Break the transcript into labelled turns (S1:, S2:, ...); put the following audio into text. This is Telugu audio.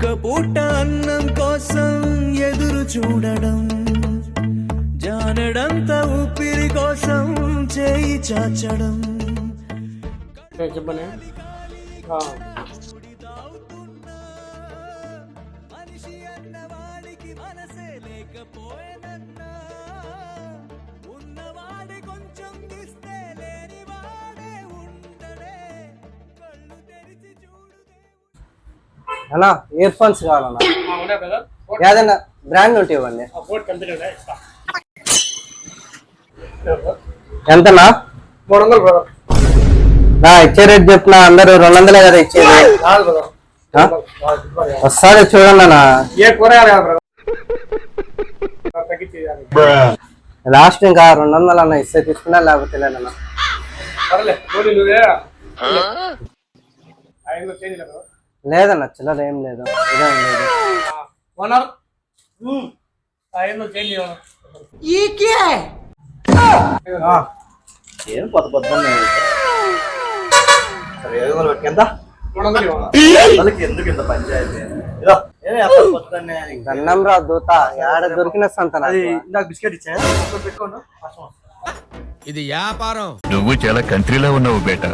S1: ఒక్క పూట అన్నం కోసం ఎదురు చూడడం, జానడంత ఊపిరి కోసం చేయి చాచడం.
S2: చెప్పనే
S1: మనిషి అన్నవాడికి మనసే లేకపోయేనన్నా, ఉన్నవాడి కొంచెం ఇస్తే లేని వాడే ఉండడే, కళ్ళు తెరిచి చూడు.
S3: అన్నా ఇయర్ ఫోన్స్ కావాలన్నా,
S2: ఉన్నాయి బ్రదర్.
S3: ఏదన్నా బ్రాండ్ ఉంటే ఇవ్వండి.
S2: బోర్డ్ కంపెనీ ఇస్తా.
S3: ఎంతనా?
S2: 300 బ్రదర్.
S3: నా ఇచ్చే రేట్ చెప్పిన, అందరూ 200 కదా ఇచ్చేది.
S2: కాదు బ్రదర్.
S3: వస్తాడు చూడండి అన్న.
S2: ఏ కూరగాయలు బ్రదర్ తగ్గించేయాలి.
S3: లాస్ట్ ఇంకా 200 అన్న ఇస్తే తీసుకున్నా, లేకపోతే లేదన్న.
S2: సరేలే పోనీ నువ్వే 500 చేంజ్ లేదు
S3: లేదన్న, చిల్లర ఏం లేదు, ఇదే లేదు.
S2: 1 అవర్ 500 చేంజ్ ఇవ్వాలి.
S3: ఏం పొద్దు పొద్దున్న ఎంత
S2: 200 ఇవ్వాలి.
S3: ఎందుకు ఇంత పంచాయతీ? దండం రా దూత, ఏడ దొరికిన సంత నాకు బిస్కెట్ ఇచ్చా
S1: ఇది వ్యాపారం.
S4: నువ్వు చాలా కంట్రీలో ఉన్నావు బేటా.